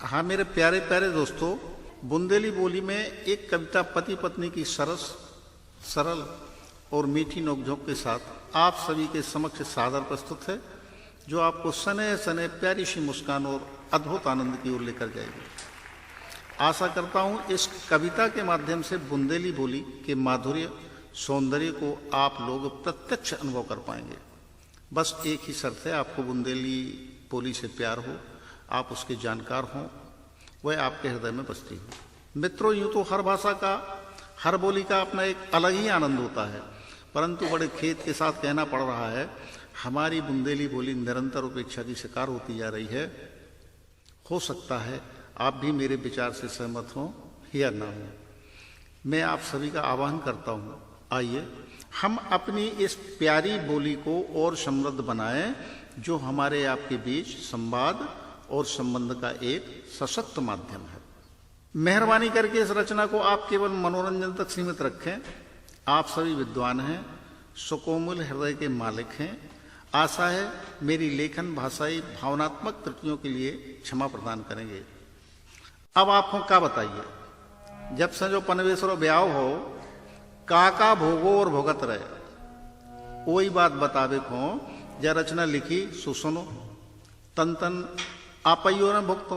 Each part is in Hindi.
हाँ मेरे प्यारे प्यारे दोस्तों, बुंदेली बोली में एक कविता पति पत्नी की सरल और मीठी नोकझोंक के साथ आप सभी के समक्ष सादर प्रस्तुत है, जो आपको सने सने प्यारी सी मुस्कान और अद्भुत आनंद की ओर लेकर जाएगी। आशा करता हूँ इस कविता के माध्यम से बुंदेली बोली के माधुर्य सौंदर्य को आप लोग प्रत्यक्ष अनुभव कर पाएंगे। बस एक ही शर्त है, आपको बुंदेली बोली से प्यार हो, आप उसके जानकार हों, वह आपके हृदय में बसती हो। मित्रों, यूँ तो हर भाषा का, हर बोली का अपना एक अलग ही आनंद होता है, परंतु बड़े खेद के साथ कहना पड़ रहा है, हमारी बुंदेली बोली निरंतर उपेक्षा की शिकार होती जा रही है। हो सकता है आप भी मेरे विचार से सहमत हों या ना हों। मैं आप सभी का आह्वान करता हूँ, आइए हम अपनी इस प्यारी बोली को और समृद्ध बनाएं, जो हमारे आपके बीच संवाद और संबंध का एक सशक्त माध्यम है। मेहरबानी करके इस रचना को आप केवल मनोरंजन तक सीमित रखें। आप सभी विद्वान हैं, सुकोमल हृदय के मालिक हैं। आशा है मेरी लेखन भाषाई भावनात्मक त्रुटियों के लिए क्षमा प्रदान करेंगे। अब आपको क्या बताइए, जब से जो पनवेश्वर ब्याह हो, काका भोगो और भोगत रहे, वही बात बतावे को जा रचना लिखी सो सुनो। तन तन आपइयो न भुगतो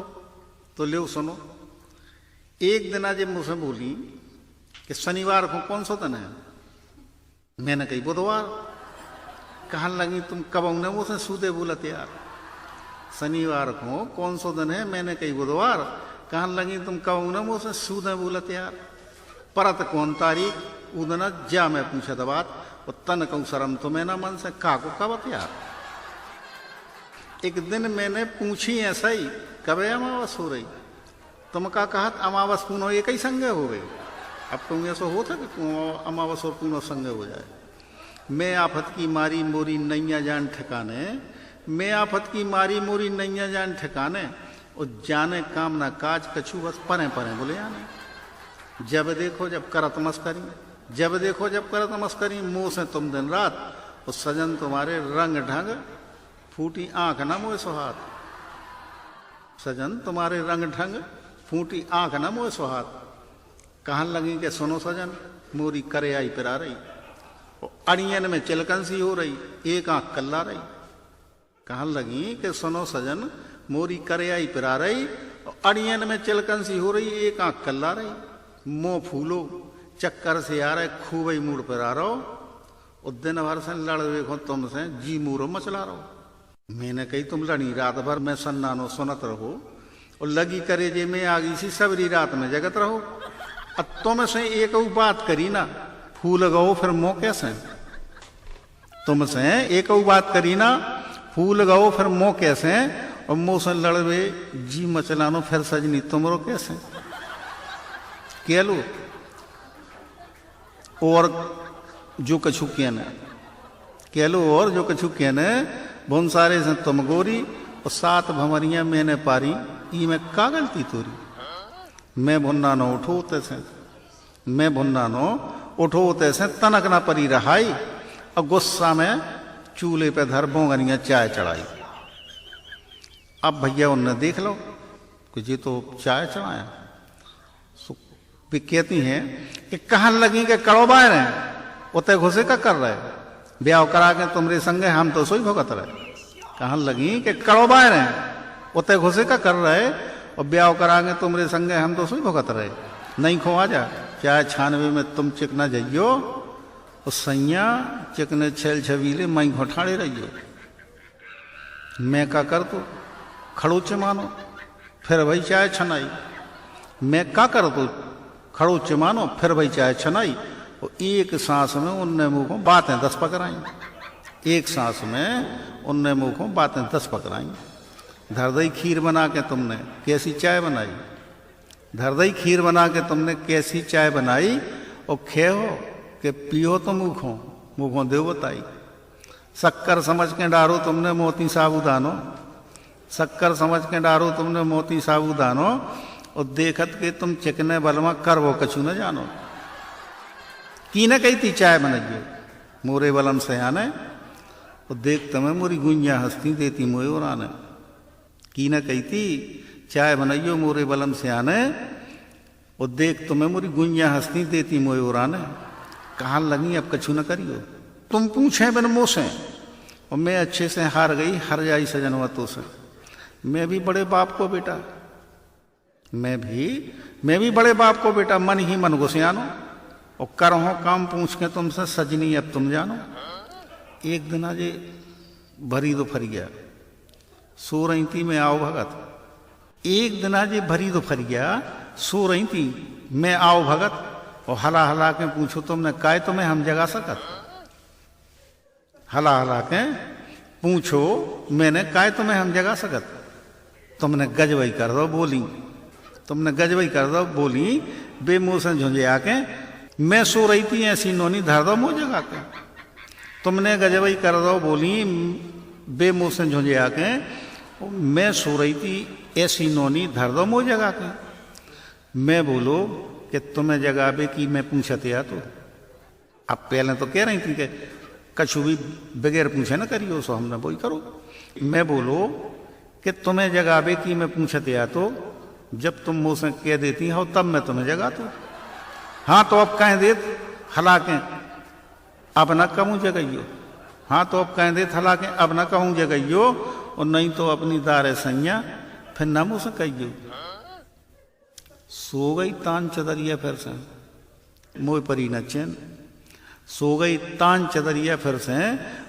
तो ले सुनो। एक दिन आज मुझसे बोली कि शनिवार को कौन सा दिन है, मैंने कही बुधवार। कहने लगी तुम कब ने मुझसे सूदे बोलत यार, शनिवार को कौन सा दिन है, मैंने कही बुधवार। कहने लगी तुम कब ने मुझसे सूदे बोलत यार, परत कौन तारीख उदना जा मैं पूछा था बात, और तन कहूँ शर्म तो मैं ना मन से काको कबत यार। एक दिन मैंने पूछी ऐसा ही, कब अमावस हो रही, तुम का कहत अमावस पूनो एक ही संगे हो गई। अब तुम ऐसा होता कि अमावस और पूनो संगे हो जाए। मैं आफत की मारी मोरी नैया जान ठिकाने, मैं आफत की मारी मोरी नैया जान ठिकाने, और जाने काम ना काज कछु बस परे परे बोले आने। जब देखो जब करत मस्करी, जब देखो जब करत मस्करी, मुंह से तुम दिन रात, और सजन तुम्हारे रंग ढंग फूटी आंख न मोए सुहात। सजन तुम्हारे रंग ढंग फूटी आंख न मोए सुहात। कहन लगी कि सुनो सजन मोरी करे आई पिरा रही, और अड़ियन में चिलकनसी हो रही, एक आंख कल्ला रही। कहन लगी कि सुनो सजन मोरी करे आई पिरा रही, और अड़ियन में चिलकनसी हो रही, एक आंख कल्ला रही। मुंह फूलो चक्कर से आ रहे, खूब ही मूड पर आ रहो, और दिन भर से लड़ देखो तुमसे जी मूरो मचला रहो। मैंने कही तुम लड़ी रात भर में सन्नानो सुनत रहो, और लगी करे जे में आगी सी सबरी रात में जगत रहो। अब तुमसे एक बात करी ना, फूल गो फिर मोह कैसे। तुमसे एक बात करी ना, फूल गो फिर मोह कैसे, और मुँह से लड़वे जी मचलानो फिर सजनी तुमरो कैसे। कह लो और जो कछु कहने, कह लो और जो कछु कहने, बहुत सारे से तुम गोरी, और सात भमरियां मैंने पारी, ई में का गलती तोरी। मैं भुन्ना नो उठो तैसे, मैं भुन्ना नो उठो तैसे, तनक ना परी रहाई, और गुस्सा में चूल्हे पे धर बोंगनिया चाय चढ़ाई। अब भैया उनने देख लो कि जी तो चाय चढ़ाया। वे कहती हैं कि कहन लगी कि कड़ो बाहर हैं, उतने घुसे का कर रहे, ब्याह करा के तुमरे संगे हम तो सोई भगत रहे। कहन लगी कि कड़ो बाहर हैं, उतने घुसे का कर रहे, और ब्याह करा के तुमरे संगे हम तो सोई भगत रहे। नहीं खो आ जा चाहे छानवे में तुम चिकना जाइयो, और सैया चिकने छेल छबीले मई घोटाड़े रहियो। मैं का कर तू खड़ोचे मानो फिर भाई चाय छनाई। मैं का कर तू खड़ोचे मानो फिर भाई चाय छनाई। और एक सांस में उनने मुंह को बातें 10 पकड़ाई, एक सांस में उनने मुंह को बातें 10 पकड़ाई। धरदई खीर बना के तुमने कैसी चाय बनाई, धरदई खीर बना के तुमने कैसी चाय बनाई, और खे हो कि पियो तो मुँखों देव बताई। शक्कर समझ के डारो तुमने मोती साबुदानो, शक्कर समझ के डारो तुमने मोती साबुदानो, और देखत के तुम चिकने बलमा कर वो कछु न जानो। की न कही थी चाय बनाइए मोरे बलम से आने, और देख तमें मोरी गुंजा हंसती देती मोए और आने। की न कही थी चाय बनाइयो मोरे बलम से आने, और देख तुम्हें मोरी गुंजिया हंसती देती मोए उड़ाने। कहाँ लगी अब कछु न करियो, तुम पूछे बिन मोसे, और मैं अच्छे से हार गई, हर जाई सजनवा तो से। मैं भी बड़े बाप को बेटा, मैं भी बड़े बाप को बेटा, मन ही मन को सियानो, और करहो काम पूछ के तुमसे सजनी अब तुम जानो। एक दिन आज भरी दो फर गया, सो रही थी मैं आओ भगत। एक दिन आज भरी दो फर गया, सो रही थी मैं आओ भगत, और हला हला के पूछो तुमने काय तुम्हें हम जगा सकत। हला हला के पूछो मैंने काय तुम्हें हम जगा सकत। तुमने गजबई कर दो बोली, तुमने गजबई कर दो बोली, बेमुंह से झुंझे आके मैं सो रही थी ऐसी नोनी धर दो मुँह जगा के। तुमने गजबई कर दो बोली, बेमुंह से झुंझे आके मैं सो रही थी ऐसी नोनी धर दो मुँह जगा के। मैं बोलो कि तुम्हें जगाबे की मैं पूछते या तो। अब पहले तो कह रही थी कि कछु भी बगैर पूछे ना करियो, सो हमने वही करो। मैं बोलो कि तुम्हें जगाबे की मैं पूछते या तो, जब तुम मुँह से कह देती हो तब मैं तुम्हें जगा तो। हाँ तो अब कह देत हला के अब न कहूँ जगइयो। हाँ तो अब कह देत हला के अब न कहूँ जगइयो, और नहीं तो अपनी दारे सैया फिर न मुँह से कहियो। सो गई तान चदरिया फिर से मोय परी न चैन, सो गई तान चदरिया फिर से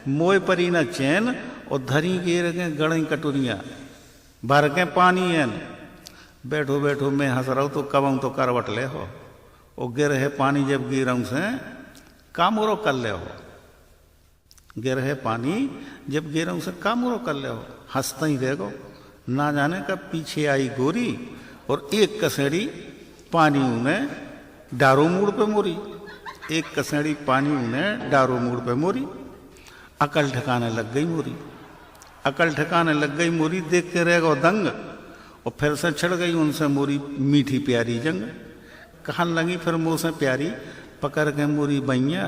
मोय परी न चैन, और धरी गेर के गड़ई कटोरिया भर के पानी एन। बैठो बैठो मैं हंस रहा हूँ तो कब तो करवट ले हो, और गिर है पानी जब गिरऊँ से काम उरो कर ले हो। गिर है पानी जब गिरऊँ से काम उरो कर ले हो। हंसता ही रह गो, ना जाने कब पीछे आई गोरी, और एक कसेड़ी पानी उन्हें डारो मूड़ पे मोरी। एक कसेड़ी पानी उन्हें डारो मूड़ पे मोरी। अकल ठिकाने लग गई मोरी, अकल ठिकाने लग गई मोरी। देख के रह गो दंग, और फिर से छिड़ गई उनसे मोरी मीठी प्यारी जंग। कहन लगी फिर मुँह से प्यारी पकड़ के मोरी बैया,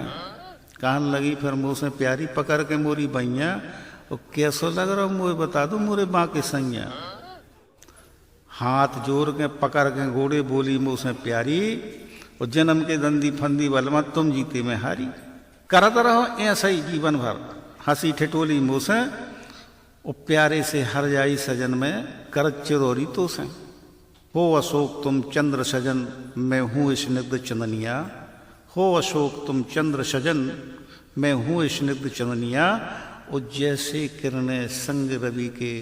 कहन लगी फिर मुँह से प्यारी पकड़ के मोरी बैया, और कैसो लग रहा मुझे बता दो मोरे बाकी सैया। हाथ जोड़ के पकड़ के घोड़े बोली मुँह से प्यारी, और जन्म के दंदी फंदी बलमा तुम जीते में हारी। करत रहो ऐसा ही जीवन भर हंसी ठिठोली मुँह से, और प्यारे से हर जाई सजन में करत चिरोरी तो से। हो अशोक तुम चंद्र सजन, मैं हूँ स्निग्ध चंदनिया। हो अशोक तुम चंद्र सजन, मैं हूँ स्निग्ध चंदनिया। और जैसे किरणें संग रवि के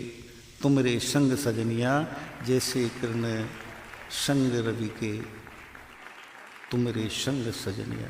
तुमरे संग सजनिया, जैसे किरणें संग रवि के तुमरे संग सजनिया।